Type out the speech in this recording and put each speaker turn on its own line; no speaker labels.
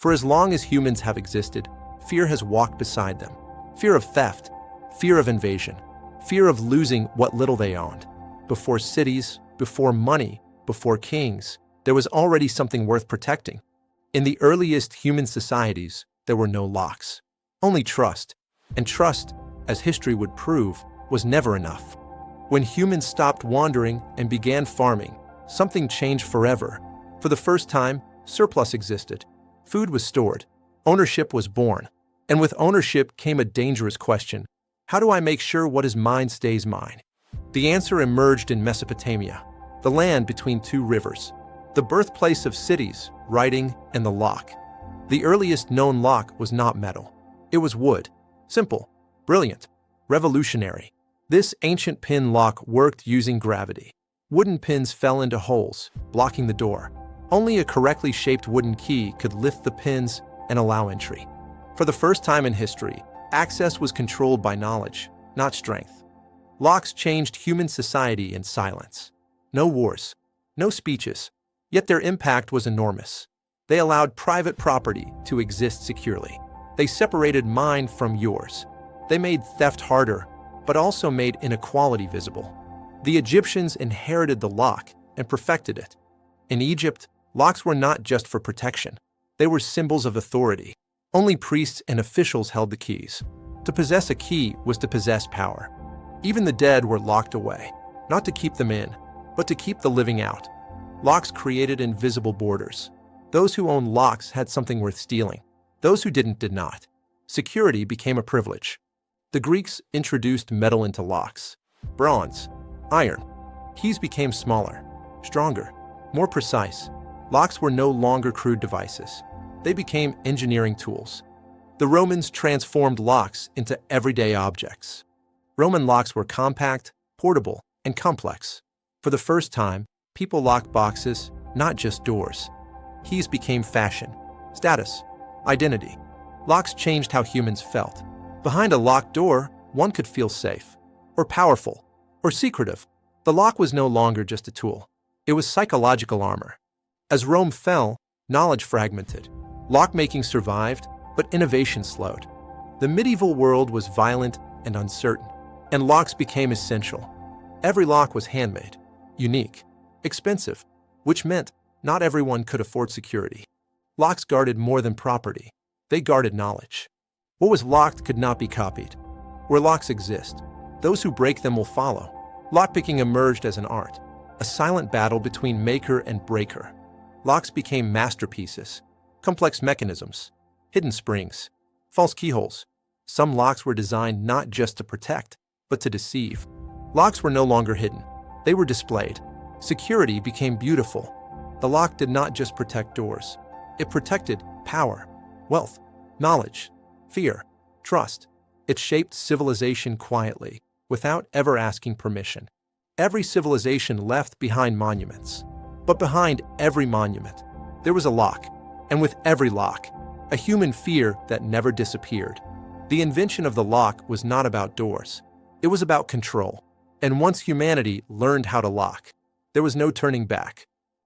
For as long as humans have existed, fear has walked beside them. Fear of theft, fear of invasion, fear of losing what little they owned. Before cities, before money, before kings, there was already something worth protecting. In the earliest human societies, there were no locks, only trust. And trust, as history would prove, was never enough. When humans stopped wandering and began farming, something changed forever. For the first time, surplus existed. Food was stored. Ownership was born. And with ownership came a dangerous question. How do I make sure what is mine stays mine? The answer emerged in Mesopotamia, the land between two rivers, the birthplace of cities, writing, and the lock. The earliest known lock was not metal. It was wood. Simple, brilliant, revolutionary. This ancient pin lock worked using gravity. Wooden pins fell into holes, blocking the door. Only a correctly shaped wooden key could lift the pins and allow entry. For the first time in history, access was controlled by knowledge, not strength. Locks changed human society in silence. No wars, no speeches, yet their impact was enormous. They allowed private property to exist securely. They separated mine from yours. They made theft harder, but also made inequality visible. The Egyptians inherited the lock and perfected it. In Egypt, locks were not just for protection. They were symbols of authority. Only priests and officials held the keys. To possess a key was to possess power. Even the dead were locked away, not to keep them in, but to keep the living out. Locks created invisible borders. Those who owned locks had something worth stealing. Those who didn't did not. Security became a privilege. The Greeks introduced metal into locks. Bronze, iron. Keys became smaller, stronger, more precise. Locks were no longer crude devices. They became engineering tools. The Romans transformed locks into everyday objects. Roman locks were compact, portable, and complex. For the first time, people locked boxes, not just doors. Keys became fashion, status, identity. Locks changed how humans felt. Behind a locked door, one could feel safe, or powerful, or secretive. The lock was no longer just a tool. It was psychological armor. As Rome fell, knowledge fragmented. Lockmaking survived, but innovation slowed. The medieval world was violent and uncertain, and locks became essential. Every lock was handmade, unique, expensive, which meant not everyone could afford security. Locks guarded more than property. They guarded knowledge. What was locked could not be copied. Where locks exist, those who break them will follow. Lockpicking emerged as an art, a silent battle between maker and breaker. Locks became masterpieces, complex mechanisms, hidden springs, false keyholes. Some locks were designed not just to protect, but to deceive. Locks were no longer hidden. They were displayed. Security became beautiful. The lock did not just protect doors. It protected power, wealth, knowledge, fear, trust. It shaped civilization quietly, without ever asking permission. Every civilization left behind monuments. But behind every monument, there was a lock. And with every lock, a human fear that never disappeared. The invention of the lock was not about doors. It was about control. And once humanity learned how to lock, there was no turning back.